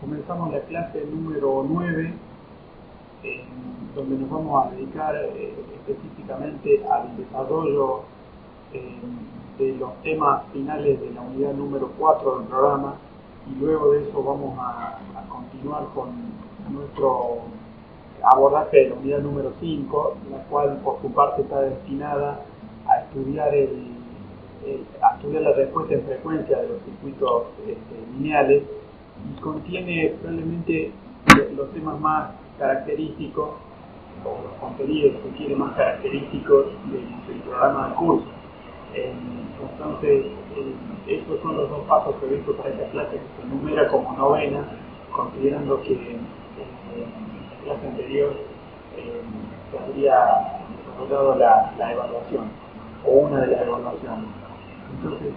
Comenzamos la clase número 9, donde nos vamos a dedicar específicamente al desarrollo de los temas finales de la unidad número 4 del programa, y luego de eso vamos a continuar con nuestro abordaje de la unidad número 5, la cual por su parte está destinada a estudiar la respuesta en frecuencia de los circuitos lineales, y contiene probablemente los temas más característicos, o los contenidos que quiere más característicos del programa del curso. Entonces, estos son los dos pasos previstos para esta clase, que se enumera como novena, considerando que en la clase anterior se habría desarrollado la evaluación, o una de las evaluaciones. Entonces,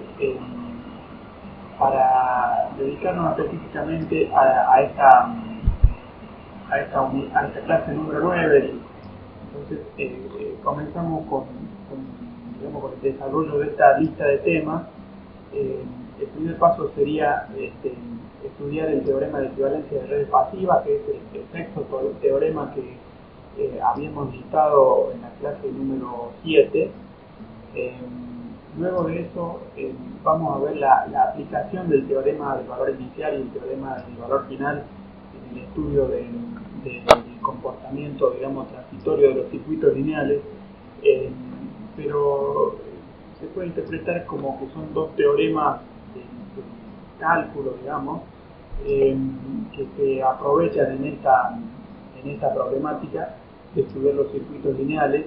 para dedicarnos específicamente a esta clase número 9, entonces comenzamos con el desarrollo de esta lista de temas. El primer paso sería estudiar el teorema de equivalencia de redes pasivas, que es el sexto teorema que habíamos listado en la clase número 7. Luego de eso vamos a ver la aplicación del teorema del valor inicial y el teorema del valor final en el estudio del comportamiento, digamos, transitorio de los circuitos lineales, pero se puede interpretar como que son dos teoremas de cálculo, digamos, que se aprovechan en esta problemática de estudiar los circuitos lineales.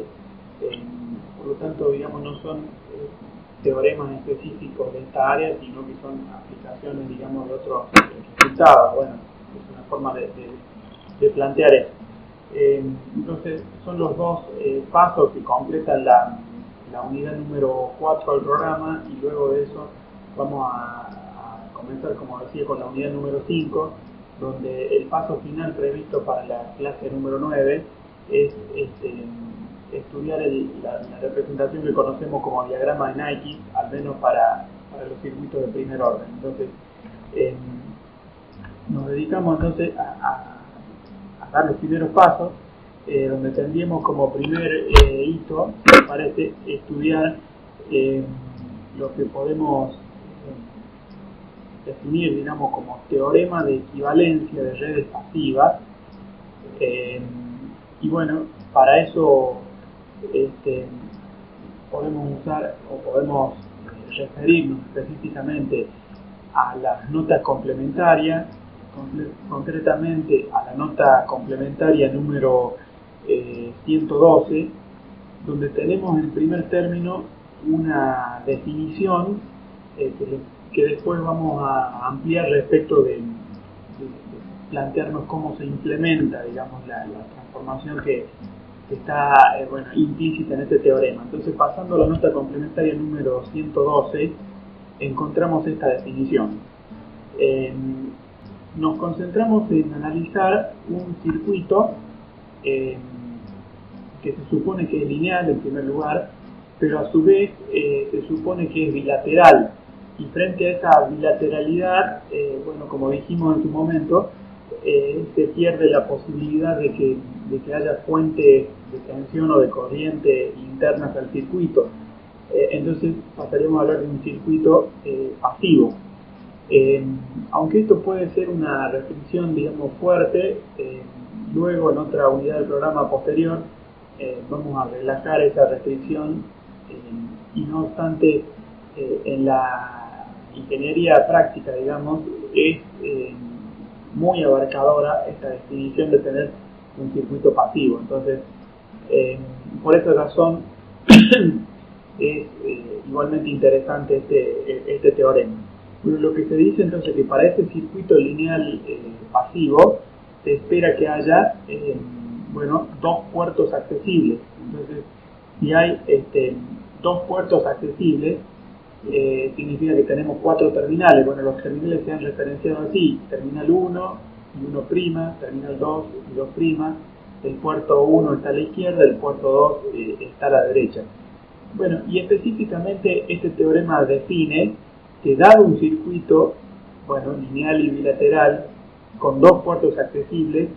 Por lo tanto, digamos, no son teoremas específicos de esta área, sino que son aplicaciones, digamos, de otros resultados. Bueno, es una forma de plantear eso. Entonces, son los dos pasos que completan la unidad número 4 del programa, y luego de eso vamos a comenzar, como decía, con la unidad número 5, donde el paso final previsto para la clase número 9 es estudiar la representación que conocemos como diagrama de Naikin, al menos para los circuitos de primer orden. Entonces, nos dedicamos entonces a dar los primeros pasos, donde tendríamos como primer hito, me parece, estudiar lo que podemos definir, digamos, como teorema de equivalencia de redes pasivas. Y bueno, para eso podemos usar o podemos referirnos específicamente a las notas complementarias, concretamente a la nota complementaria número 112, donde tenemos en primer término una definición que después vamos a ampliar respecto de plantearnos cómo se implementa, digamos, la transformación que está implícita en este teorema. Entonces, pasando a la nota complementaria número 112, encontramos esta definición. Nos concentramos en analizar un circuito que se supone que es lineal en primer lugar, pero a su vez se supone que es bilateral, y frente a esa bilateralidad, como dijimos en su momento, se pierde la posibilidad de que haya fuentes de tensión o de corriente internas al circuito. Entonces pasaríamos a hablar de un circuito pasivo. Aunque esto puede ser una restricción, digamos, fuerte, luego en otra unidad del programa posterior vamos a relajar esa restricción, y no obstante, en la ingeniería práctica, digamos, es muy abarcadora esta definición de tener un circuito pasivo. Entonces, por esa razón es igualmente interesante este teorema. Lo que se dice entonces que para este circuito lineal pasivo se espera que haya dos puertos accesibles. Entonces, si hay dos puertos accesibles, significa que tenemos 4 terminales. Bueno, los terminales se han referenciado así: terminal 1 y 1', terminal 2 y 2'. El puerto 1 está a la izquierda, el puerto 2 está a la derecha. Bueno, y específicamente este teorema define que, dado un circuito lineal y bilateral, con dos puertos accesibles,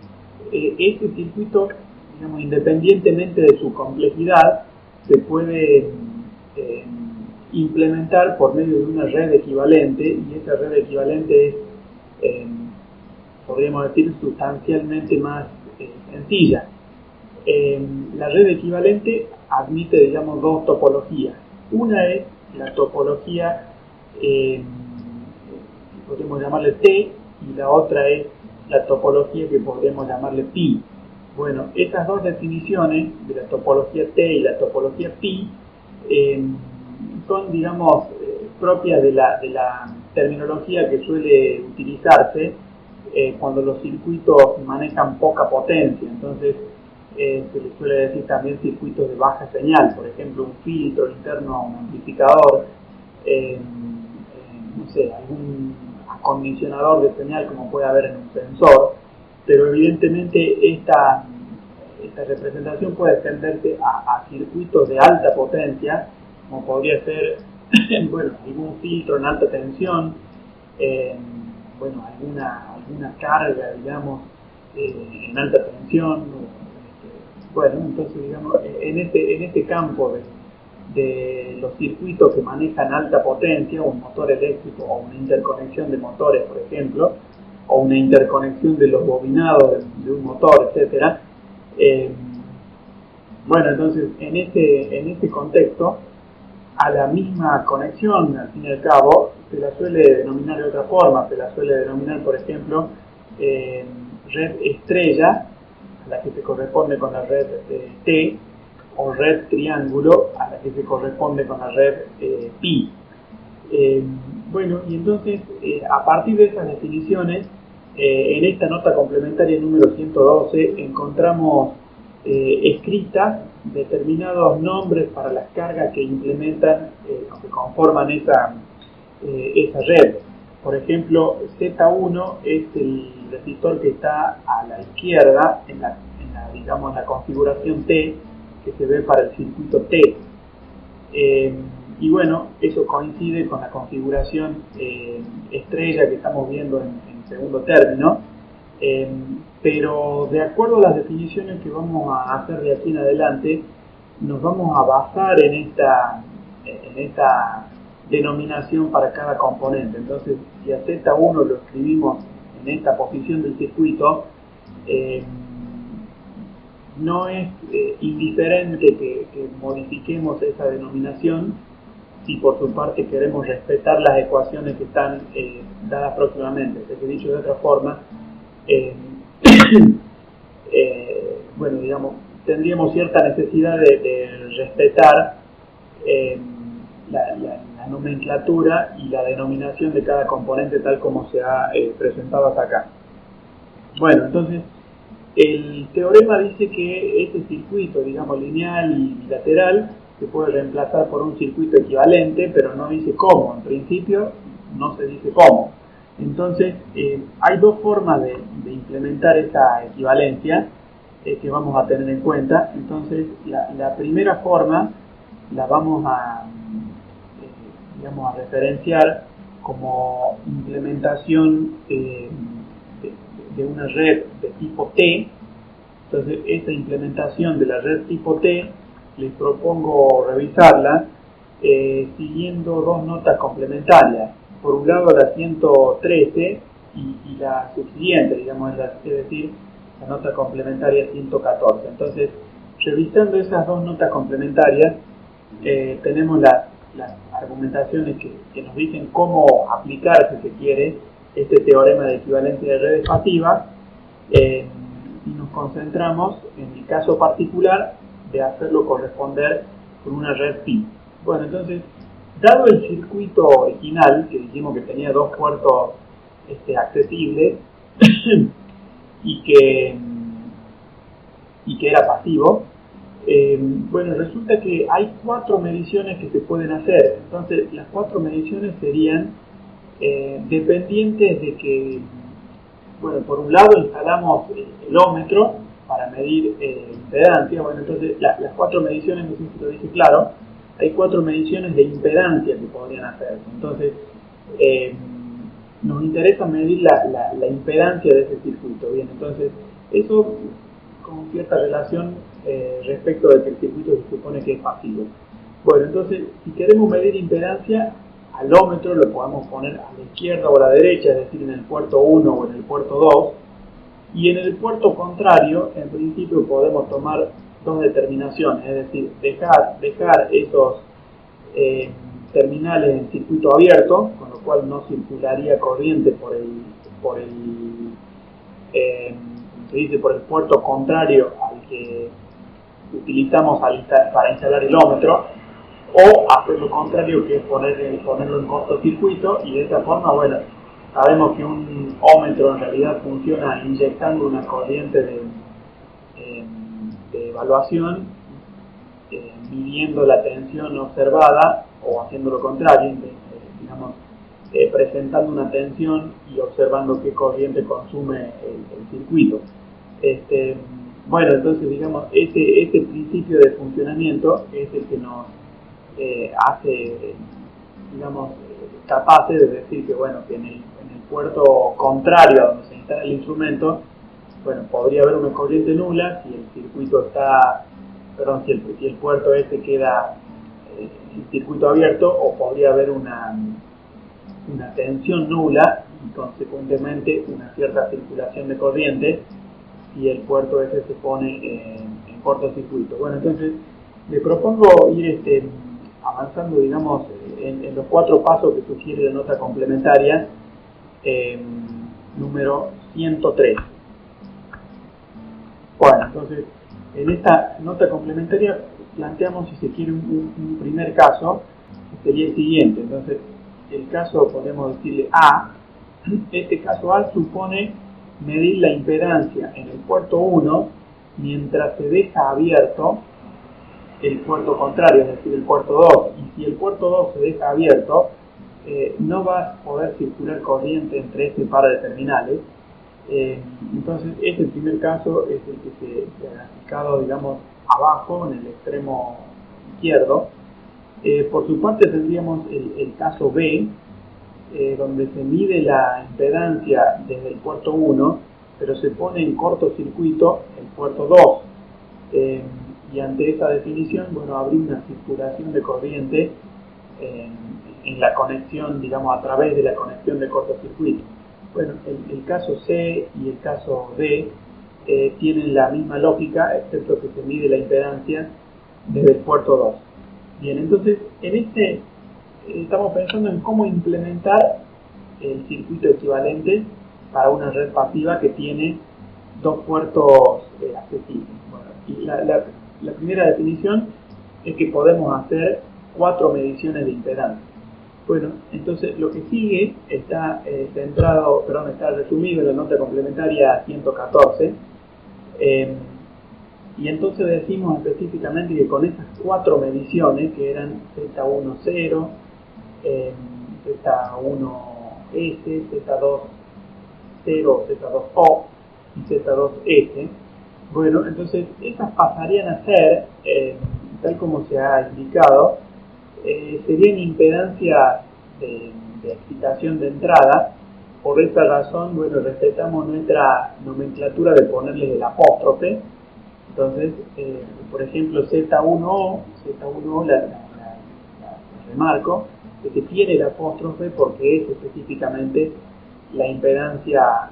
este circuito, digamos, independientemente de su complejidad, se puede implementar por medio de una red equivalente, y esa red equivalente es, podríamos decir, sustancialmente más sencilla. La red equivalente admite, digamos, dos topologías. Una es la topología, podemos llamarle T, y la otra es la topología que podemos llamarle pi. Bueno, estas dos definiciones de la topología T y la topología pi son, digamos, propias de la terminología que suele utilizarse cuando los circuitos manejan poca potencia. Entonces se les suele decir también circuitos de baja señal, por ejemplo un filtro interno a un amplificador, no sé, algún acondicionador de señal como puede haber en un sensor, pero evidentemente esta representación puede extenderse a circuitos de alta potencia, como podría ser bueno, algún filtro en alta tensión, bueno, alguna carga, digamos, en alta tensión. Bueno, entonces, digamos, en este campo de los circuitos que manejan alta potencia, un motor eléctrico o una interconexión de motores, por ejemplo, o una interconexión de los bobinados de un motor, etcétera. Bueno, entonces, en este contexto, a la misma conexión, al fin y al cabo, se la suele denominar de otra forma. Se la suele denominar, por ejemplo, red estrella, a la que se corresponde con la red T, o red triángulo, a la que se corresponde con la red pi. Bueno, y entonces, a partir de esas definiciones, en esta nota complementaria número 112 encontramos escritas determinados nombres para las cargas que implementan o que conforman esa red. Por ejemplo, Z1 es el resistor que está a la izquierda digamos, en la configuración T que se ve para el circuito T. Y bueno, eso coincide con la configuración estrella que estamos viendo en segundo término. Pero de acuerdo a las definiciones que vamos a hacer de aquí en adelante, nos vamos a basar en esta denominación para cada componente. Entonces, si a Z1 lo escribimos en esta posición del circuito, no es indiferente que modifiquemos esa denominación si por su parte queremos respetar las ecuaciones que están dadas próximamente. Es decir, dicho de otra forma, bueno, digamos, tendríamos cierta necesidad de respetar la nomenclatura y la denominación de cada componente tal como se ha presentado hasta acá. Bueno, entonces el teorema dice que este circuito, digamos, lineal y bilateral se puede reemplazar por un circuito equivalente, pero no dice cómo. En principio no se dice cómo. Entonces hay dos formas de implementar esa equivalencia que vamos a tener en cuenta. Entonces la primera forma la vamos digamos, a referenciar como implementación de una red de tipo T. Entonces esta implementación de la red tipo T les propongo revisarla siguiendo dos notas complementarias. Por un lado la 113 y la subsiguiente, digamos, es decir, la nota complementaria 114. Entonces, revisando esas dos notas complementarias, tenemos las argumentaciones que nos dicen cómo aplicar, si se quiere, este teorema de equivalencia de redes pasivas, y nos concentramos en el caso particular de hacerlo corresponder con una red pi. Bueno, entonces, dado el circuito original, que dijimos que tenía dos puertos accesibles y que era pasivo, bueno, resulta que hay cuatro mediciones que se pueden hacer. Entonces, las cuatro mediciones serían dependientes de que, bueno, por un lado instalamos el ómetro para medir impedancia. Bueno, entonces las cuatro mediciones, no sé si lo dije claro, hay cuatro mediciones de impedancia que podrían hacer. Entonces, nos interesa medir la impedancia de ese circuito. Bien, entonces eso con cierta relación respecto de que el circuito se supone que es pasivo. Bueno, entonces si queremos medir impedancia, al ómetro lo podemos poner a la izquierda o a la derecha, es decir, en el puerto 1 o en el puerto 2, y en el puerto contrario, en principio podemos tomar dos determinaciones, es decir, dejar esos terminales en circuito abierto, con lo cual no circularía corriente por el puerto contrario al que utilizamos para instalar el ómetro, o hacer lo contrario, que es ponerlo en cortocircuito, y de esta forma, bueno, sabemos que un ómetro en realidad funciona inyectando una corriente de evaluación, midiendo la tensión observada, o haciendo lo contrario, presentando una tensión y observando qué corriente consume el circuito. Bueno, entonces digamos, este principio de funcionamiento es el que nos hace, digamos, capaces de decir que, bueno, que en el puerto contrario a donde se instala el instrumento, bueno, podría haber una corriente nula si el circuito está, perdón, si el puerto queda en circuito abierto, o podría haber una tensión nula y consecuentemente una cierta circulación de corriente si el puerto se pone en cortocircuito. Bueno, entonces le propongo ir avanzando, digamos, en los 4 pasos que sugiere la nota complementaria número 103. Bueno, entonces en esta nota complementaria planteamos, si se quiere, un primer caso, que sería el siguiente. Entonces, el caso, podemos decirle A. Este caso A supone medir la impedancia en el puerto 1 mientras se deja abierto el puerto contrario, es decir, el puerto 2. Y si el puerto 2 se deja abierto, no va a poder circular corriente entre este par de terminales. Entonces, este primer caso es el que se ha graficado, digamos, abajo, en el extremo izquierdo. Por su parte tendríamos el caso B, donde se mide la impedancia desde el puerto 1, pero se pone en cortocircuito el puerto 2. Y ante esta definición, bueno, habría una circulación de corriente en la conexión, digamos, a través de la conexión de cortocircuito. Bueno, el caso C y el caso D tienen la misma lógica, excepto que se mide la impedancia desde el puerto 2. Bien, entonces, estamos pensando en cómo implementar el circuito equivalente para una red pasiva que tiene 2 puertos accesibles. Bueno, y la primera definición es que podemos hacer 4 mediciones de impedancia. Bueno, entonces lo que sigue está resumido en la nota complementaria 114, y entonces decimos específicamente que con esas 4 mediciones, que eran Z10, Z1S, Z20, Z2O y Z2S, bueno, entonces esas pasarían a ser, tal como se ha indicado, serían impedancias de excitación de entrada. Por esta razón, bueno, respetamos nuestra nomenclatura de ponerles el apóstrofe. Entonces, por ejemplo, Z1O la remarco, que se tiene el apóstrofe porque es específicamente la impedancia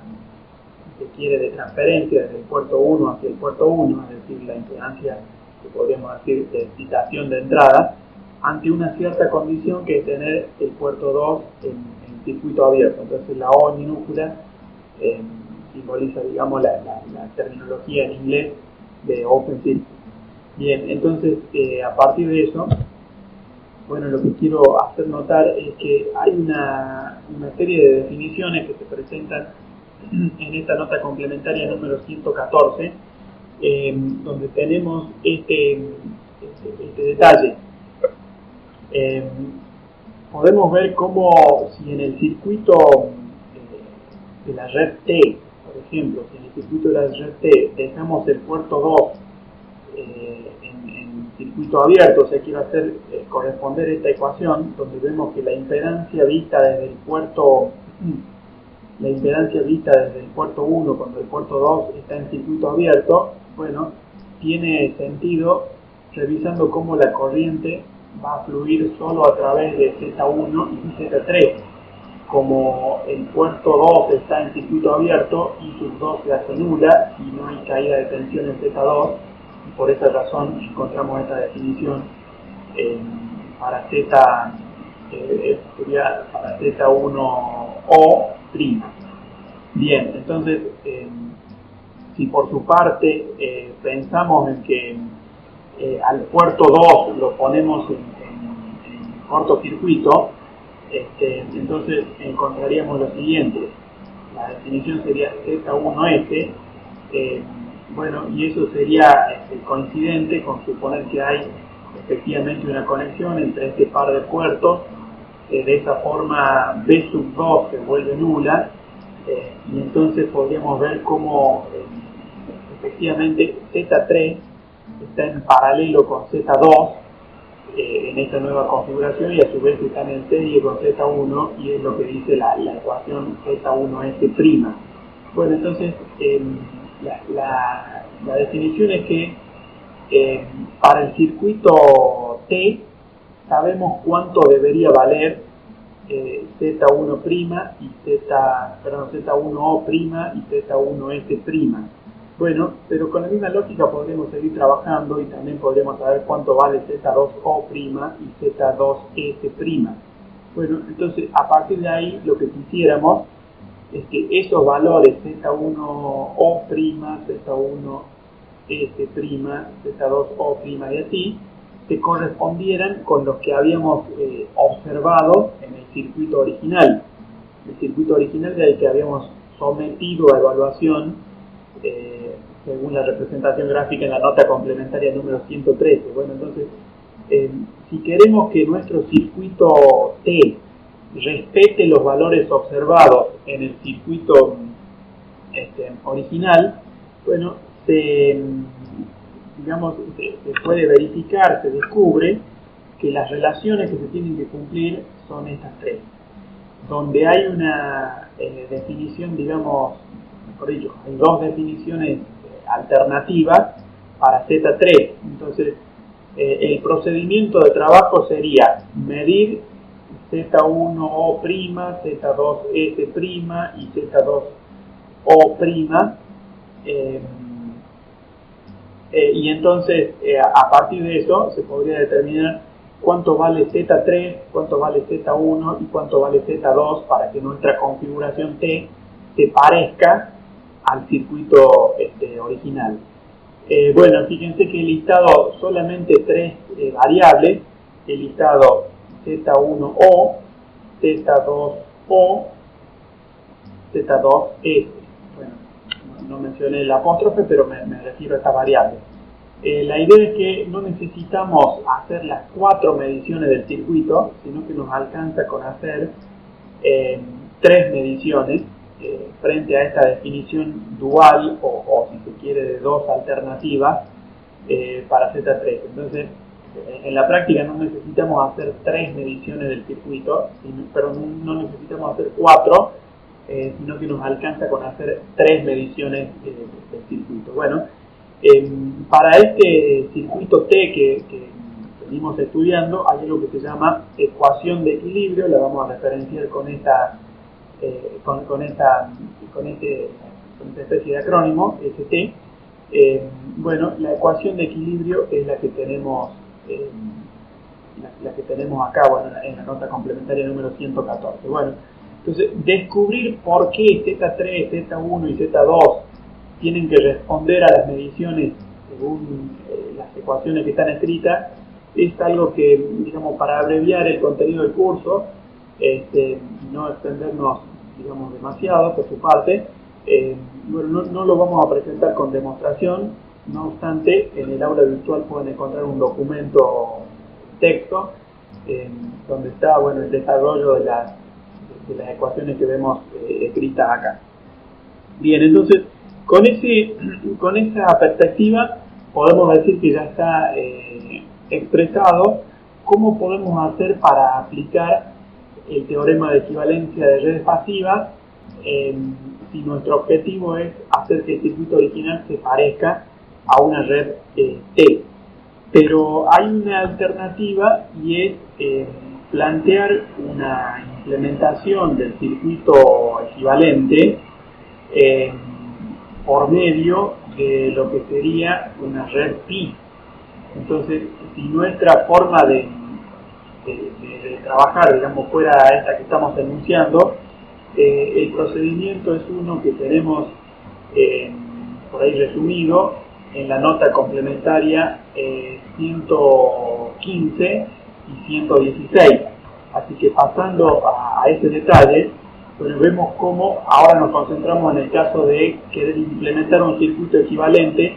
que quiere de transferencia desde el puerto 1 hacia el puerto 1, es decir, la impedancia que podríamos decir de excitación de entrada, ante una cierta condición, que es tener el puerto 2 en circuito abierto. Entonces la O minúscula simboliza, digamos, la terminología en inglés de Open Circuit. Bien, entonces a partir de eso, bueno, lo que quiero hacer notar es que hay una serie de definiciones que se presentan en esta nota complementaria número 114, donde tenemos este detalle. Podemos ver cómo, si en el circuito de la red T, por ejemplo, si en el circuito de la red T dejamos el puerto 2 en circuito abierto, o sea, quiero hacer corresponder esta ecuación, donde vemos que la impedancia vista desde el puerto la impedancia vista desde el puerto 1 cuando el puerto 2 está en circuito abierto, bueno, tiene sentido revisando cómo la corriente va a fluir solo a través de Z1 y Z3. Como el puerto 2 está en circuito abierto, I2 se hace nula y no hay caída de tensión en Z2, y por esa razón encontramos esta definición para Z, sería para Z1O'. Bien, entonces, si por su parte pensamos en que al puerto 2 lo ponemos en cortocircuito, entonces encontraríamos lo siguiente. La definición sería Z1S, bueno, y eso sería coincidente con suponer que hay efectivamente una conexión entre este par de puertos. De esa forma B sub 2 se vuelve nula, y entonces podríamos ver cómo efectivamente Z3 está en paralelo con Z2 en esta nueva configuración, y a su vez están en serie con Z1, y es lo que dice la ecuación Z1S'. Bueno, entonces la definición es que para el circuito T sabemos cuánto debería valer Z1' y Z1O' y Z1S'. Bueno, pero con la misma lógica podríamos seguir trabajando y también podríamos saber cuánto vale Z2O' y Z2S'. Bueno, entonces a partir de ahí lo que quisiéramos es que esos valores Z1O', Z1S', Z2O' y así se correspondieran con los que habíamos observado en el circuito original. El circuito original del que habíamos sometido a evaluación según la representación gráfica en la nota complementaria número 113. Bueno, entonces, si queremos que nuestro circuito T respete los valores observados en el circuito original, bueno, se puede verificar, se descubre que las relaciones que se tienen que cumplir son estas tres, donde hay una definición, digamos, mejor dicho, hay dos definiciones alternativas para Z3. Entonces, el procedimiento de trabajo sería medir Z1O', Z2S' y Z2O', y entonces a partir de eso se podría determinar cuánto vale Z3, cuánto vale Z1 y cuánto vale Z2 para que nuestra configuración T se parezca al circuito original. Bueno, fíjense que he listado solamente tres variables. He listado Z1O, Z2O, Z2S. Bueno, no mencioné el apóstrofe, pero me refiero a estas variables. La idea es que no necesitamos hacer las 4 mediciones del circuito, sino que nos alcanza con hacer 3 mediciones frente a esta definición dual, o si se quiere de 2 alternativas para Z3. Entonces, en la práctica no necesitamos hacer 3 mediciones del circuito, pero no necesitamos hacer 4, sino que nos alcanza con hacer 3 mediciones del circuito. Bueno, para este circuito T que venimos estudiando, hay algo que se llama ecuación de equilibrio. La vamos a referenciar con esta especie de acrónimo, ST. Bueno, la ecuación de equilibrio es la que tenemos acá, bueno, en la nota complementaria número 114. Bueno, entonces, descubrir por qué Z3, Z1 y Z2 tienen que responder a las mediciones según las ecuaciones que están escritas es algo que, digamos, para abreviar el contenido del curso y no extendernos, digamos, demasiado por su parte, bueno, no lo vamos a presentar con demostración. No obstante, en el aula virtual pueden encontrar un documento texto donde está, bueno, el desarrollo de las ecuaciones que vemos escritas acá. Bien, entonces con esa perspectiva podemos decir que ya está expresado cómo podemos hacer para aplicar el teorema de equivalencia de redes pasivas si nuestro objetivo es hacer que el circuito original se parezca a una red T. Pero hay una alternativa y es plantear una implementación del circuito equivalente por medio de lo que sería una red pi. Entonces, si nuestra forma de trabajar, digamos, fuera esta que estamos enunciando, el procedimiento es uno que tenemos por ahí resumido en la nota complementaria 115 y 116. Así que pasando a ese detalle, bueno, vemos cómo ahora nos concentramos en el caso de querer implementar un circuito equivalente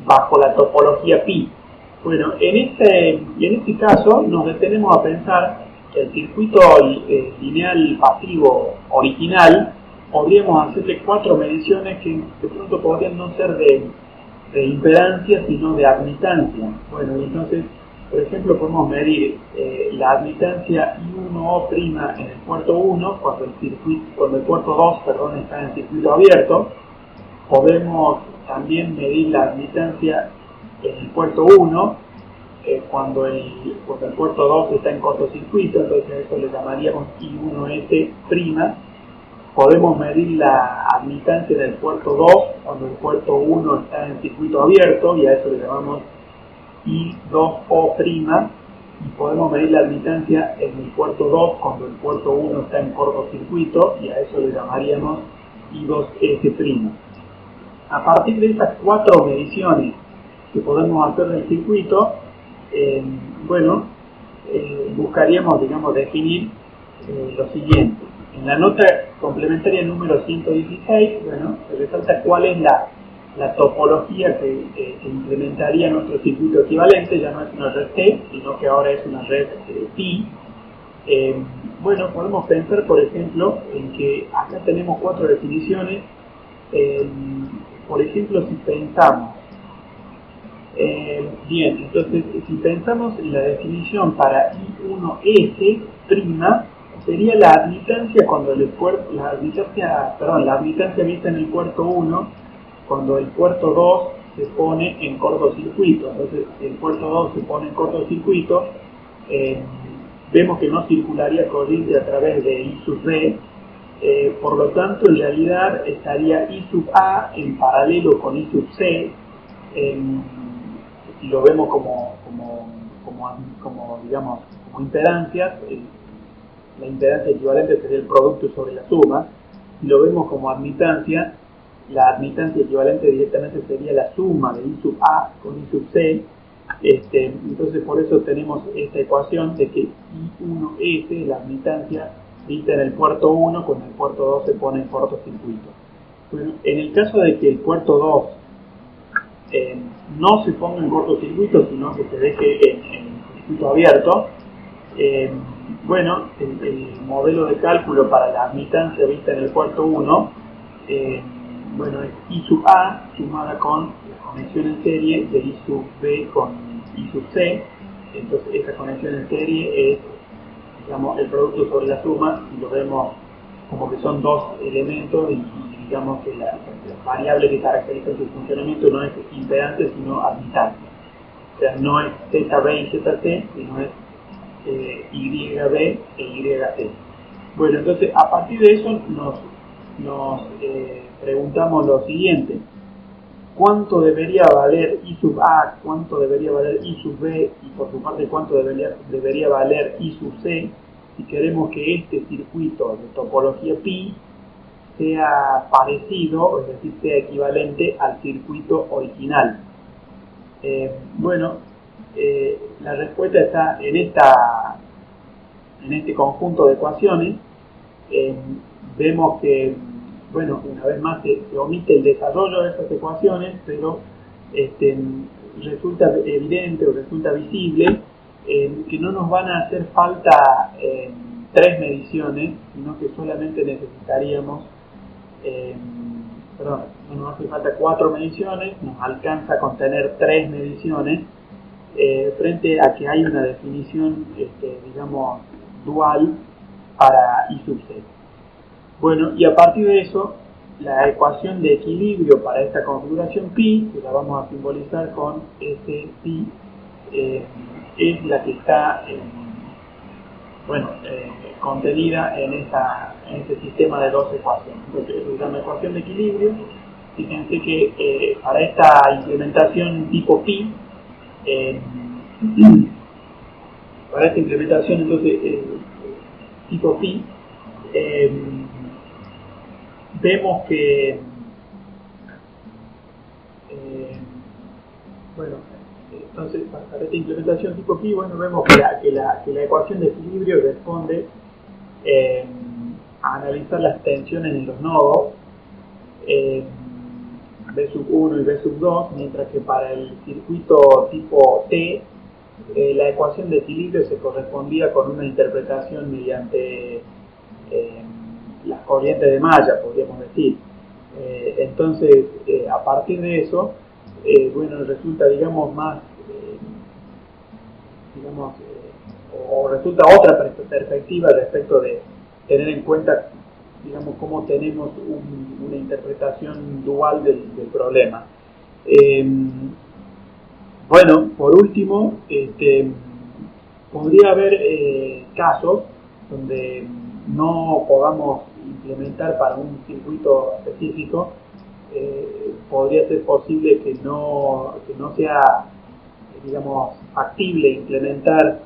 bajo la topología pi. Bueno, en este caso nos detenemos a pensar que el circuito lineal pasivo original podríamos hacerle 4 mediciones que de pronto podrían no ser de impedancia sino de admitancia. Bueno, entonces, por ejemplo, podemos medir la admitancia I1O' en el puerto 1 cuando el puerto 2 está en circuito abierto. Podemos también medir la admitancia en el puerto 1 cuando el puerto 2 está en cortocircuito, entonces a eso le llamaríamos I1S'. Podemos medir la admitancia en el puerto 2 cuando el puerto 1 está en circuito abierto y a eso le llamamos I2O', y podemos medir la admitancia en el puerto 2 cuando el puerto 1 está en cortocircuito y a eso le llamaríamos I2S'. A partir de estas 4 mediciones que podemos hacer del circuito, buscaríamos, digamos, definir lo siguiente. En la nota complementaria número 116, bueno, se resalta cuál es la topología que implementaría nuestro circuito equivalente. Ya no es una red T, sino que ahora es una red pi. Podemos pensar, por ejemplo, en que acá tenemos 4 definiciones. Por ejemplo, si pensamos entonces si pensamos en la definición para I1S', sería la admitancia cuando la admitancia vista en el puerto 1 cuando el puerto 2 se pone en cortocircuito. Entonces, si el puerto 2 se pone en cortocircuito, vemos que no circularía corriente a través de I sub B. Por lo tanto, en realidad estaría I sub A en paralelo con I sub C. Si lo vemos como impedancias, la impedancia equivalente sería el producto sobre la suma. Si lo vemos como admitancia, la admitancia equivalente directamente sería la suma de I sub A con I sub C. Entonces, por eso tenemos esta ecuación de que I1S, la admitancia vista en el puerto 1 cuando el puerto 2 se pone en cortocircuito. Bueno, en el caso de que el puerto 2 no se ponga en cortocircuito, sino que se deje en circuito abierto, el modelo de cálculo para la admitancia vista en el puerto 1 es I sub A sumada con la conexión en serie de I sub B con I sub C. Entonces esa conexión en serie es, digamos, el producto sobre la suma, y lo vemos como que son 2 elementos y digamos que la variable que caracteriza su funcionamiento no es impedancia sino admitancia. O sea, no es ZB y ZT, sino es YB e YT. Bueno, entonces a partir de eso nos preguntamos lo siguiente: ¿cuánto debería valer I sub A? ¿Cuánto debería valer I sub B? Y por su parte, ¿cuánto debería valer I sub C? Si queremos que este circuito de topología pi sea parecido, es decir, sea equivalente al circuito original. La respuesta está en este conjunto de ecuaciones. Vemos que, una vez más se omite el desarrollo de estas ecuaciones, pero resulta evidente o resulta visible que no nos van a hacer falta 3 mediciones, sino que solamente necesitaríamos no nos hace falta 4 mediciones, nos alcanza con tener 3 mediciones, frente a que hay una definición, dual para I sub C. Bueno, y a partir de eso, la ecuación de equilibrio para esta configuración pi, que la vamos a simbolizar con este pi, es la que está contenida en este sistema de dos ecuaciones. Entonces, es una ecuación de equilibrio. Fíjense que para esta implementación tipo pi, para esta implementación entonces tipo pi, vemos que entonces para esta implementación tipo pi, vemos que la ecuación de equilibrio responde a analizar las tensiones en los nodos B sub 1 y B sub 2, mientras que para el circuito tipo T la ecuación de equilibrio se correspondía con una interpretación mediante las corrientes de malla, podríamos decir. Entonces, a partir de eso, resulta, digamos, más, o resulta otra perspectiva respecto de tener en cuenta, digamos, cómo tenemos una interpretación dual del problema. Por último, podría haber casos donde no podamos implementar para un circuito específico, podría ser posible que no sea, digamos, factible implementar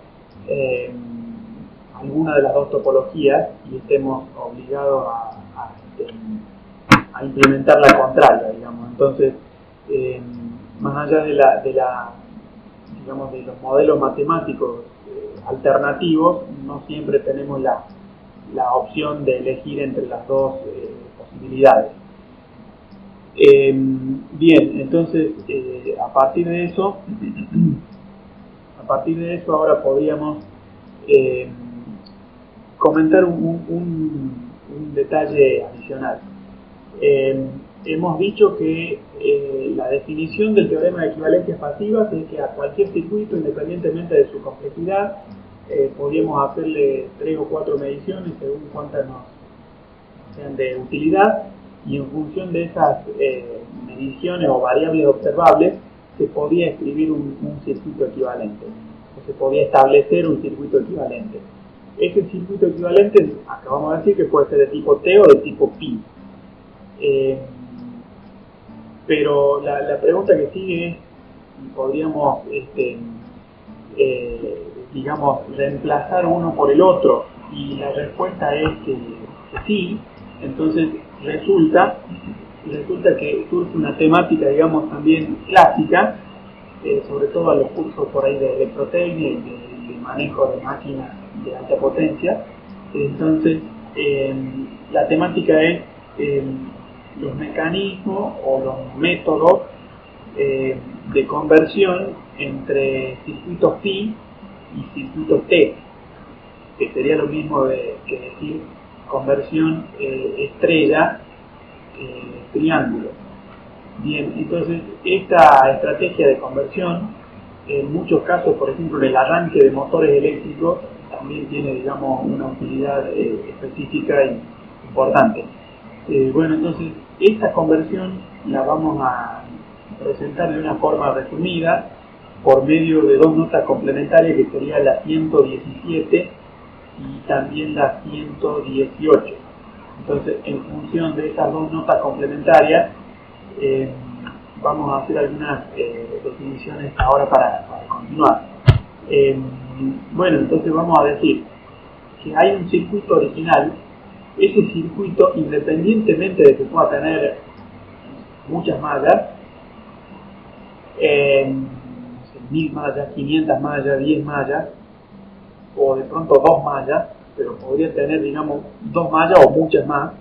alguna de las dos topologías y estemos obligados a implementar la contraria, digamos. Entonces, más allá de los modelos matemáticos alternativos, no siempre tenemos la opción de elegir entre las dos posibilidades. Bien, entonces a partir de eso ahora podríamos comentar un detalle adicional. Hemos dicho que la definición del teorema de equivalencias pasivas es que a cualquier circuito, independientemente de su complejidad, podríamos hacerle 3 o 4 mediciones según cuántas nos sean de utilidad, y en función de esas mediciones o variables observables se podía escribir un circuito equivalente, o se podía establecer un circuito equivalente. Ese circuito equivalente, acabamos de decir que puede ser de tipo T o de tipo pi. Pero la pregunta que sigue es si podríamos digamos, reemplazar uno por el otro, y la respuesta es que sí. Entonces resulta que surge una temática, digamos, también clásica, sobre todo a los cursos por ahí de electrotecnia y de manejo de máquinas de alta potencia. Entonces la temática es los mecanismos o los métodos de conversión entre circuitos pi y circuitos T, que sería lo mismo que decir conversión estrella triángulo. Bien, entonces esta estrategia de conversión, en muchos casos, por ejemplo en el arranque de motores eléctricos, también tiene, digamos, una utilidad específica y importante. Entonces esta conversión la vamos a presentar de una forma resumida por medio de dos notas complementarias, que sería la 117 y también la 118. Entonces, en función de estas dos notas complementarias, vamos a hacer algunas definiciones ahora para continuar. Entonces vamos a decir que hay un circuito original. Ese circuito, independientemente de que pueda tener muchas mallas, 1000 mallas, 500 mallas, 10 mallas, o de pronto 2 mallas, pero podría tener, digamos, 2 mallas o muchas más,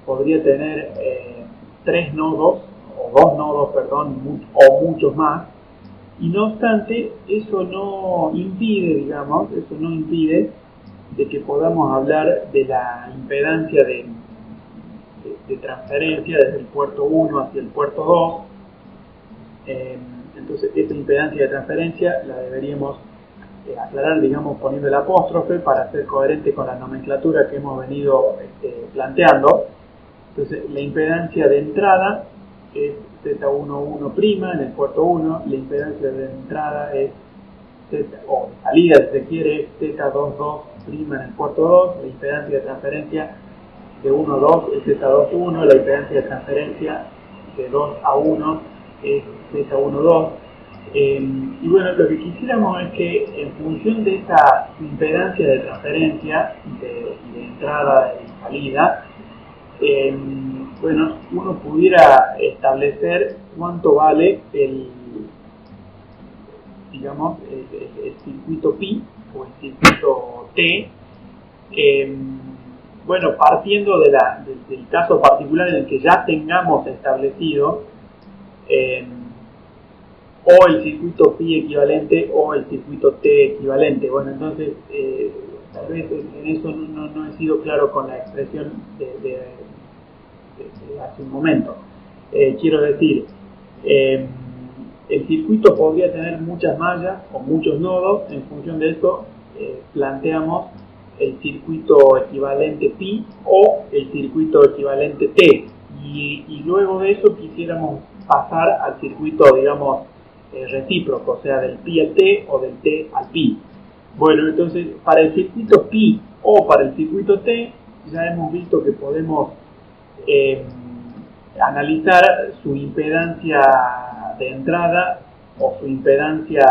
podría tener 3 nodos, o 2 nodos, perdón, o muchos más, y no obstante, eso no impide de que podamos hablar de la impedancia de transferencia desde el puerto 1 hacia el puerto 2. Entonces esta impedancia de transferencia la deberíamos aclarar, digamos, poniendo el apóstrofe para ser coherente con la nomenclatura que hemos venido planteando. Entonces, la impedancia de entrada es Z11' en el puerto 1, la impedancia de entrada es o de salida, si se quiere, es Z22' en el puerto 2, la impedancia de transferencia de 1 a 2 es Z21, la impedancia de transferencia de 2 a 1 es Z12. Y bueno, lo que quisiéramos es que en función de esa impedancia de transferencia de entrada y salida, bueno, uno pudiera establecer cuánto vale digamos, el circuito pi o el circuito T, bueno, partiendo del caso particular en el que ya tengamos establecido o el circuito pi equivalente o el circuito T equivalente. Bueno, entonces, tal vez en eso no he sido claro con la expresión de hace un momento. Quiero decir, el circuito podría tener muchas mallas o muchos nodos. En función de eso, planteamos el circuito equivalente pi o el circuito equivalente T. Y luego de eso quisiéramos pasar al circuito, digamos, recíproco, o sea, del pi al T o del T al pi. Bueno, entonces, para el circuito pi o para el circuito T, ya hemos visto que podemos analizar su impedancia de entrada o su impedancia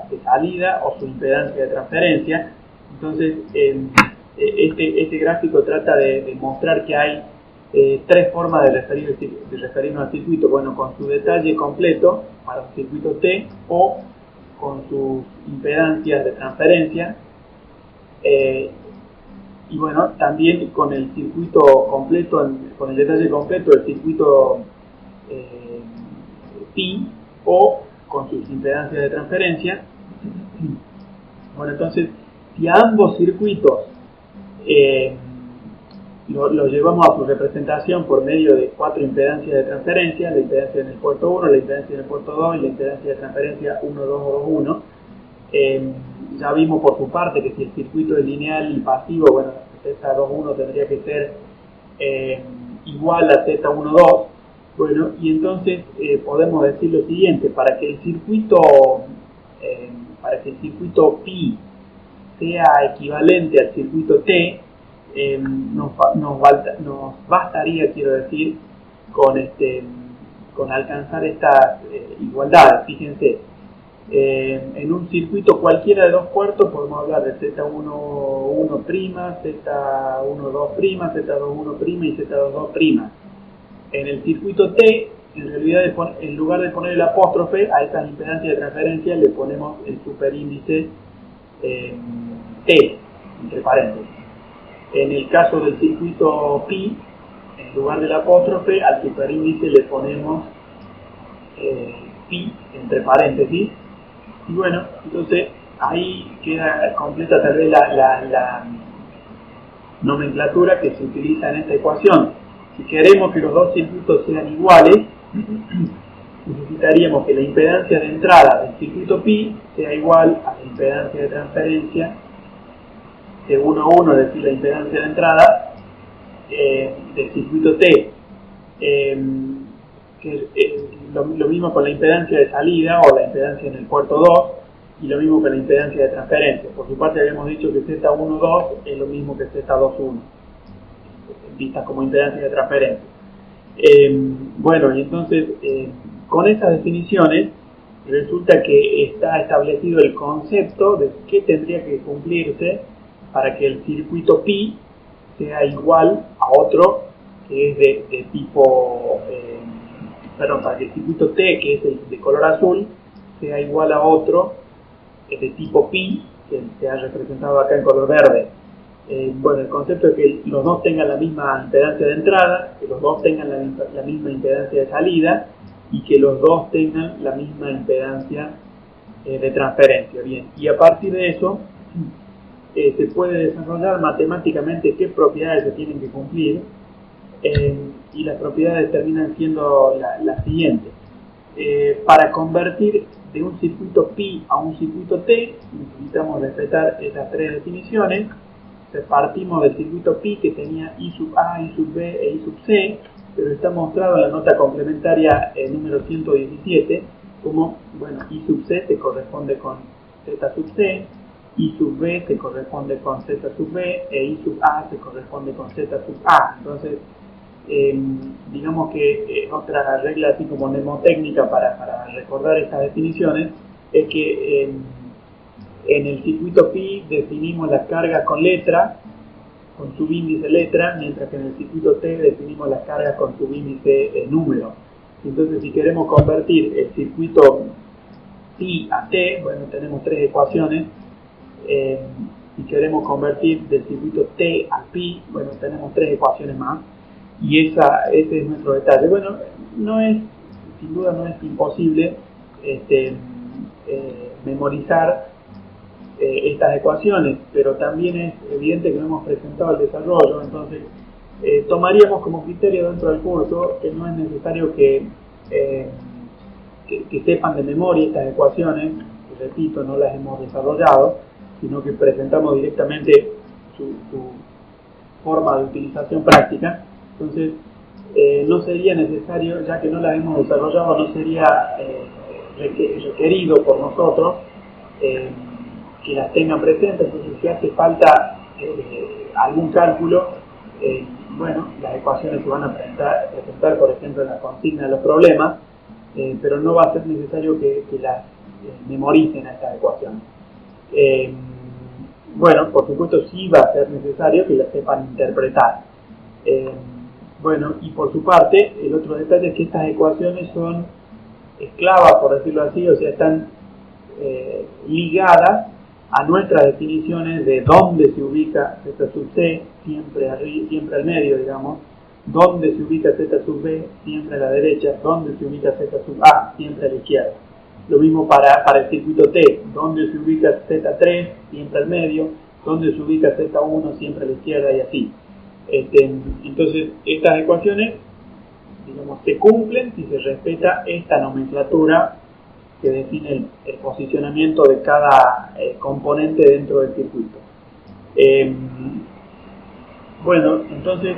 de salida o su impedancia de transferencia. Entonces, este gráfico trata de mostrar que hay tres formas de referirnos al circuito. Bueno, con su detalle completo para un circuito T o con sus impedancias de transferencia, y bueno, también con el circuito completo, con el detalle completo del circuito pi o con sus impedancias de transferencia. Bueno, entonces, si a ambos circuitos lo llevamos a su representación por medio de 4 impedancias de transferencia, la impedancia en el puerto 1, la impedancia en el puerto 2 y la impedancia de transferencia 1, 2 o 2, 1, ya vimos por su parte que si el circuito es lineal y pasivo, bueno, Z21 tendría que ser igual a Z12. Bueno, y entonces podemos decir lo siguiente: para que el circuito pi sea equivalente al circuito T, nos bastaría, quiero decir, con alcanzar estas igualdades. Fíjense, en un circuito cualquiera de dos puertos podemos hablar de Z11', Z12', Z21' y Z22'. En el circuito T, en realidad, en lugar de poner el apóstrofe a estas impedancias de transferencia, le ponemos el superíndice T, entre paréntesis. En el caso del circuito pi, en lugar del apóstrofe, al superíndice le ponemos pi, entre paréntesis. Y bueno, entonces ahí queda completa tal vez la nomenclatura que se utiliza en esta ecuación. Si queremos que los dos circuitos sean iguales, necesitaríamos que la impedancia de entrada del circuito pi sea igual a la impedancia de transferencia de 1 a 1, es decir, la impedancia de entrada del circuito T. Lo mismo con la impedancia de salida o la impedancia en el puerto 2, y lo mismo con la impedancia de transferencia. Por su parte, habíamos dicho que Z12 es lo mismo que Z21, vistas como impedancia de transferencia. Bueno, y entonces con esas definiciones resulta que está establecido el concepto de qué tendría que cumplirse para que el circuito pi sea igual a otro que es de tipo, para que el circuito T, que es el de color azul, sea igual a otro de tipo pi, que se ha representado acá en color verde. Bueno, el concepto es que los dos tengan la misma impedancia de entrada, que los dos tengan la misma impedancia de salida y que los dos tengan la misma impedancia de transferencia. Bien, y a partir de eso se puede desarrollar matemáticamente qué propiedades se tienen que cumplir, y las propiedades terminan siendo las siguientes. Para convertir de un circuito pi a un circuito T necesitamos respetar estas tres definiciones. Partimos del circuito pi que tenía I sub A, I sub B e I sub C, pero está mostrado en la nota complementaria número 117 como, bueno, I sub C se corresponde con Z sub C, I sub B se corresponde con Z sub B e I sub A se corresponde con Z sub A. Entonces, digamos que otra regla así como mnemotécnica para recordar estas definiciones es que en el circuito pi definimos las cargas con letra, con subíndice letra, mientras que en el circuito T definimos las cargas con subíndice número. Entonces, si queremos convertir el circuito pi a T, bueno, tenemos tres ecuaciones. Si queremos convertir del circuito T a pi, bueno, tenemos tres ecuaciones más. Y ese es nuestro detalle. Bueno, sin duda no es imposible memorizar estas ecuaciones, pero también es evidente que no hemos presentado el desarrollo. Entonces tomaríamos como criterio dentro del curso que no es necesario que sepan de memoria estas ecuaciones, que repito, no las hemos desarrollado, sino que presentamos directamente su forma de utilización práctica. Entonces no sería necesario, ya que no las hemos desarrollado, no sería requerido por nosotros que las tengan presentes. Entonces, si hace falta algún cálculo, bueno, las ecuaciones se van a presentar, por ejemplo, en la consigna de los problemas, pero no va a ser necesario que las memoricen a estas ecuaciones. Bueno, por supuesto sí va a ser necesario que las sepan interpretar. Bueno, y por su parte, el otro detalle es que estas ecuaciones son esclavas, por decirlo así, o sea, están ligadas a nuestras definiciones de dónde se ubica Z sub C, siempre al medio, digamos, dónde se ubica Z sub B, siempre a la derecha, dónde se ubica Z sub A, siempre a la izquierda. Lo mismo para el circuito T, dónde se ubica Z3, siempre al medio, dónde se ubica Z1, siempre a la izquierda y así. Entonces, estas ecuaciones, digamos, se cumplen si se respeta esta nomenclatura que define el posicionamiento de cada componente dentro del circuito. Bueno, entonces,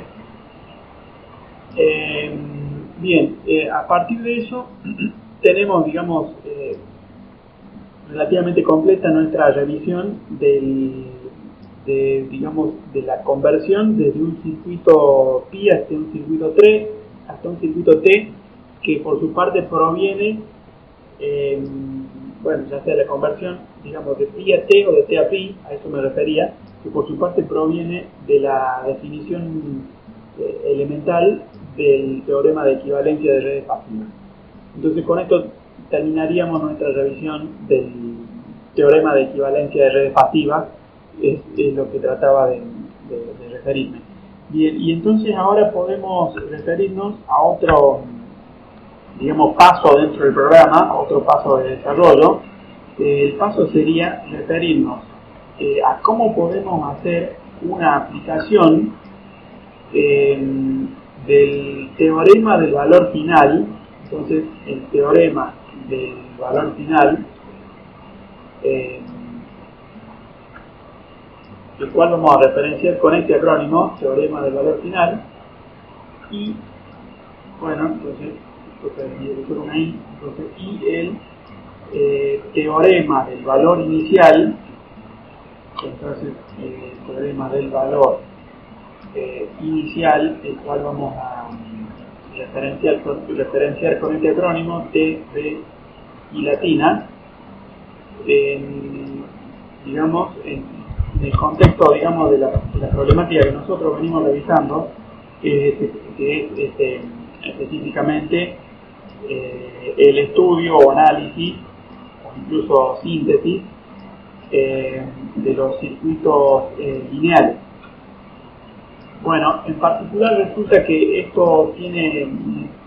bien, a partir de eso tenemos, digamos, relativamente completa nuestra revisión de la conversión desde un circuito pi hasta un circuito T, que por su parte proviene, bueno, ya sea la conversión, digamos, de pi a T o de T a pi, a eso me refería, que por su parte proviene de la definición elemental del teorema de equivalencia de redes pasivas. Entonces, con esto terminaríamos nuestra revisión del teorema de equivalencia de redes pasivas. Es lo que trataba de referirme. Bien, y entonces ahora podemos referirnos a otro, digamos, paso dentro del programa, otro paso de desarrollo. El paso sería referirnos a cómo podemos hacer una aplicación del teorema del valor final. Entonces, el teorema del valor final, el cual vamos a referenciar con este acrónimo, teorema del valor final, y bueno, entonces y el teorema del valor inicial. Entonces, el teorema del valor inicial, el cual vamos a referenciar con este acrónimo T, B y latina, digamos, en el contexto, digamos, de la problemática que nosotros venimos revisando, que es específicamente el estudio o análisis o incluso síntesis de los circuitos lineales. Bueno, en particular resulta que esto tiene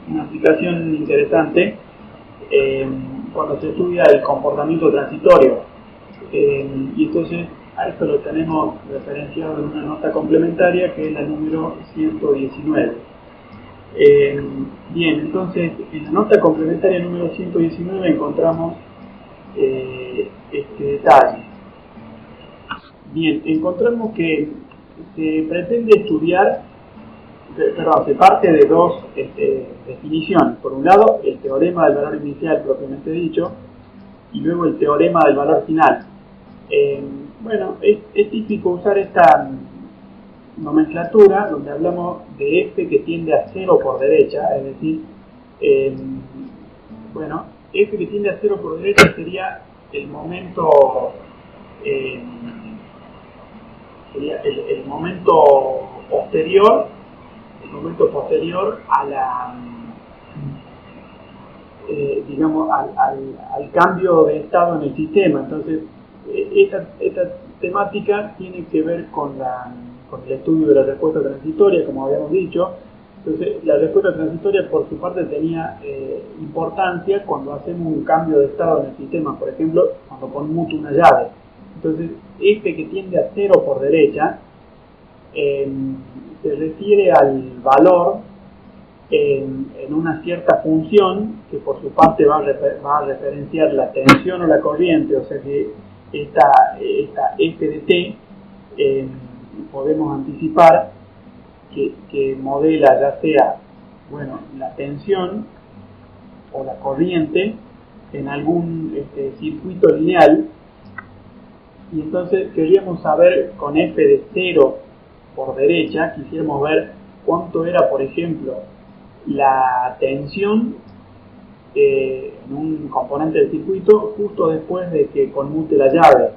una aplicación interesante cuando se estudia el comportamiento transitorio, y entonces a esto lo tenemos referenciado en una nota complementaria que es la número 119. Eh, Bien, entonces en la nota complementaria número 119 encontramos este detalle. Bien, encontramos que se pretende estudiar, perdón, se parte de dos definiciones. Por un lado, el teorema del valor inicial propiamente dicho, y luego el teorema del valor final. Bueno, es típico usar esta nomenclatura donde hablamos de f que tiende a 0 por derecha, es decir, bueno, f que tiende a 0 por derecha sería el momento sería el momento posterior a la digamos al cambio de estado en el sistema. Entonces esta temática tiene que ver con el estudio de la respuesta transitoria, como habíamos dicho. Entonces la respuesta transitoria por su parte tenía importancia cuando hacemos un cambio de estado en el sistema, por ejemplo cuando conmuto una llave. Entonces este que tiende a 0 por derecha se refiere al valor en una cierta función que por su parte va a referenciar la tensión o la corriente, o sea que esta f de t podemos anticipar que modela ya sea, bueno, la tensión o la corriente en algún circuito lineal. Y entonces queríamos saber con f de 0 por derecha, quisiéramos ver cuánto era, por ejemplo, la tensión en un componente del circuito justo después de que conmute la llave,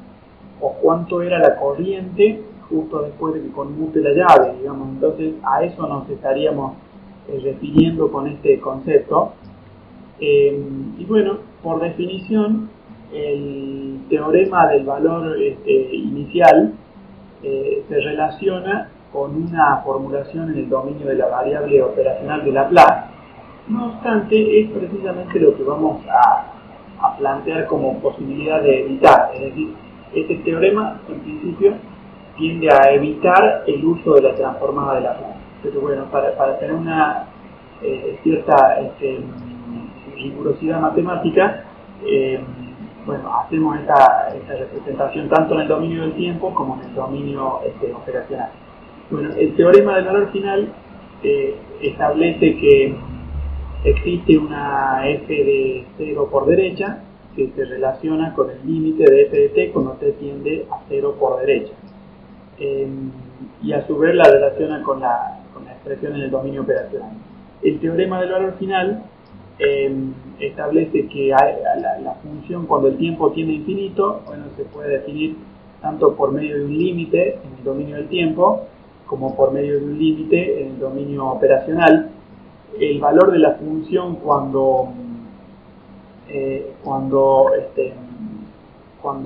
o cuánto era la corriente justo después de que conmute la llave, digamos. Entonces a eso nos estaríamos refiriendo con este concepto. Y bueno, por definición, el teorema del valor inicial se relaciona con una formulación en el dominio de la variable operacional de Laplace. No obstante, es precisamente lo que vamos a plantear como posibilidad de evitar. Es decir, este teorema, en principio, tiende a evitar el uso de la transformada de Laplace. Pero bueno, para tener una cierta rigurosidad matemática, bueno, hacemos esta representación tanto en el dominio del tiempo como en el dominio operacional. Bueno, el teorema del valor final establece que existe una f de 0 por derecha que se relaciona con el límite de f de t cuando t tiende a 0 por derecha. Y a su vez la relaciona con la expresión en el dominio operacional. El teorema del valor final establece que la función cuando el tiempo tiende a infinito, bueno, se puede definir tanto por medio de un límite en el dominio del tiempo como por medio de un límite en el dominio operacional. El valor de la función cuando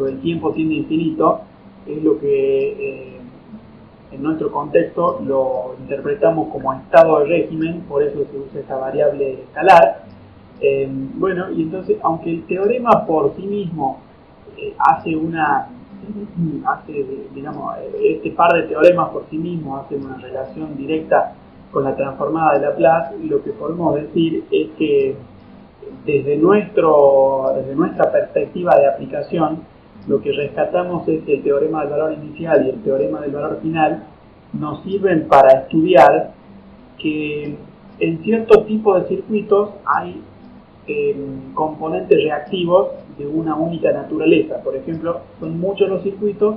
el tiempo tiende a infinito es lo que en nuestro contexto lo interpretamos como estado de régimen, por eso se usa esta variable escalar. Bueno, y entonces, aunque el teorema por sí mismo digamos, este par de teoremas por sí mismo hacen una relación directa con la transformada de Laplace, lo que podemos decir es que desde nuestra perspectiva de aplicación, lo que rescatamos es que el teorema del valor inicial y el teorema del valor final nos sirven para estudiar que en cierto tipo de circuitos hay componentes reactivos de una única naturaleza. Por ejemplo, son muchos los circuitos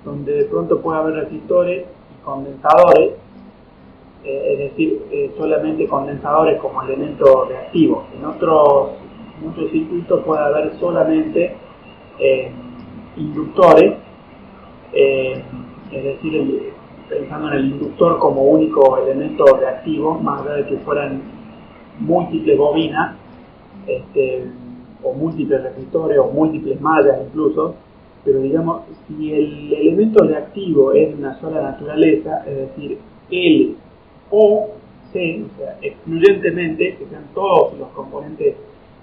donde de pronto puede haber resistores y condensadores, es decir, solamente condensadores como elemento reactivo. En otros muchos circuitos puede haber solamente inductores, es decir, pensando en el inductor como único elemento reactivo, más allá de que fueran múltiples bobinas, o múltiples resistores o múltiples mallas incluso, pero digamos, si el elemento reactivo es de una sola naturaleza, es decir, L o C, o sea, excluyentemente, que sean todos los componentes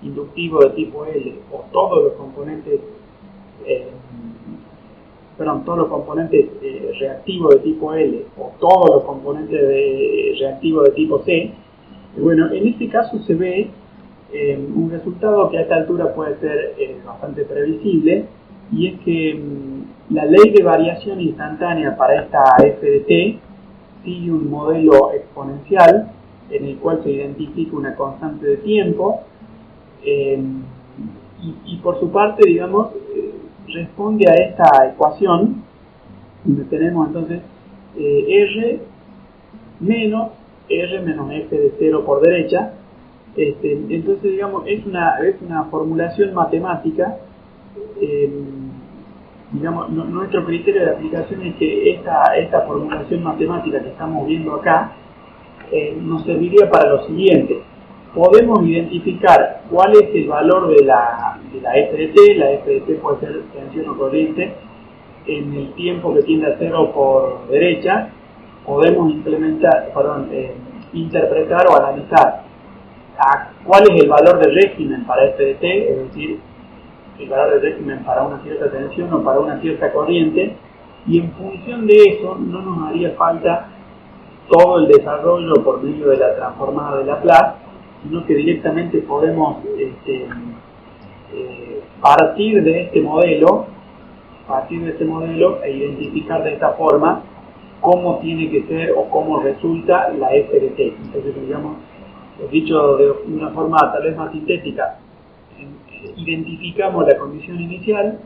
inductivos de tipo L o todos los componentes reactivos de tipo L o todos los componentes reactivos de tipo C, Bueno, en este caso se ve un resultado que a esta altura puede ser bastante previsible, y es que la ley de variación instantánea para esta f de t sigue un modelo exponencial en el cual se identifica una constante de tiempo y por su parte, digamos, responde a esta ecuación donde tenemos entonces r menos f de 0 por derecha. Entonces, digamos, es una formulación matemática. Digamos, nuestro criterio de aplicación es que esta formulación matemática que estamos viendo acá nos serviría para lo siguiente. Podemos identificar cuál es el valor de la f de t. La f de t puede ser tensión o corriente en el tiempo que tiende a 0 por derecha. Podemos interpretar o analizar cuál es el valor de régimen para f de t, es decir, el valor de régimen para una cierta tensión o para una cierta corriente, y en función de eso no nos haría falta todo el desarrollo por medio de la transformada de Laplace, sino que directamente podemos partir de este modelo e identificar de esta forma cómo tiene que ser o cómo resulta la f de t. Entonces, digamos, dicho de una forma tal vez más sintética, identificamos la condición inicial,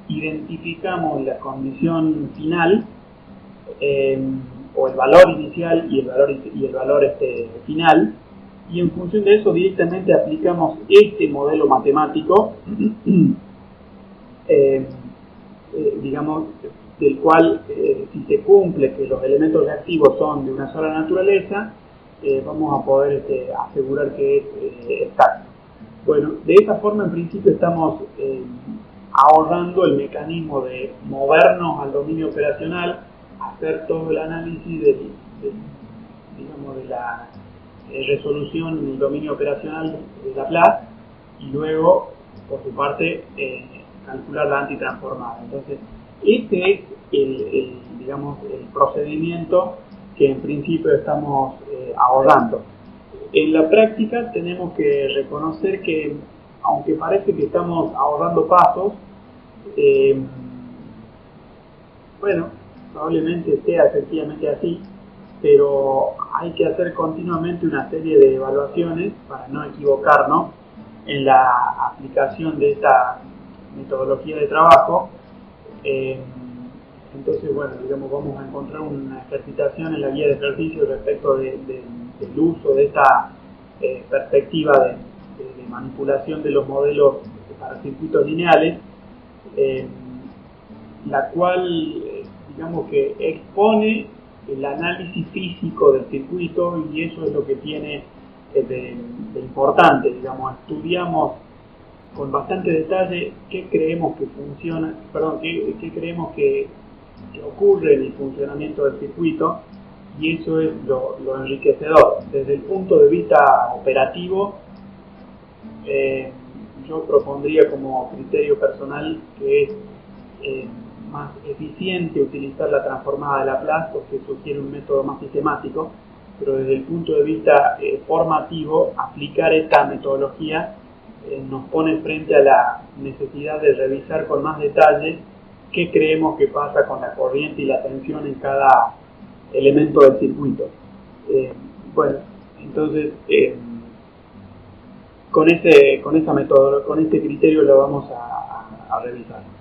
identificamos la condición final, o el valor inicial y el valor final, y en función de eso directamente aplicamos este modelo matemático, digamos, del cual si se cumple que los elementos reactivos son de una sola naturaleza, vamos a poder asegurar que es exacto. Bueno, de esa forma en principio estamos ahorrando el mecanismo de movernos al dominio operacional, hacer todo el análisis de la resolución en el dominio operacional de Laplace, y luego, por su parte, calcular la antitransformada. Entonces, este es el procedimiento que en principio estamos ahorrando. En la práctica tenemos que reconocer que, aunque parece que estamos ahorrando pasos, bueno, probablemente sea efectivamente así, pero hay que hacer continuamente una serie de evaluaciones para no equivocarnos en la aplicación de esta metodología de trabajo. Entonces, bueno, digamos, vamos a encontrar una ejercitación en la guía de ejercicio respecto del uso de esta perspectiva de manipulación de los modelos para circuitos lineales, la cual, digamos, que expone el análisis físico del circuito, y eso es lo que tiene de importante. Digamos, estudiamos con bastante detalle qué creemos que funciona, qué creemos que ocurre en el funcionamiento del circuito, y eso es lo enriquecedor. Desde el punto de vista operativo, yo propondría como criterio personal que es más eficiente utilizar la transformada de Laplace, porque sugiere un método más sistemático, pero desde el punto de vista formativo, aplicar esta metodología nos pone frente a la necesidad de revisar con más detalle qué creemos que pasa con la corriente y la tensión en cada elemento del circuito. Bueno, entonces con este criterio lo vamos a revisar.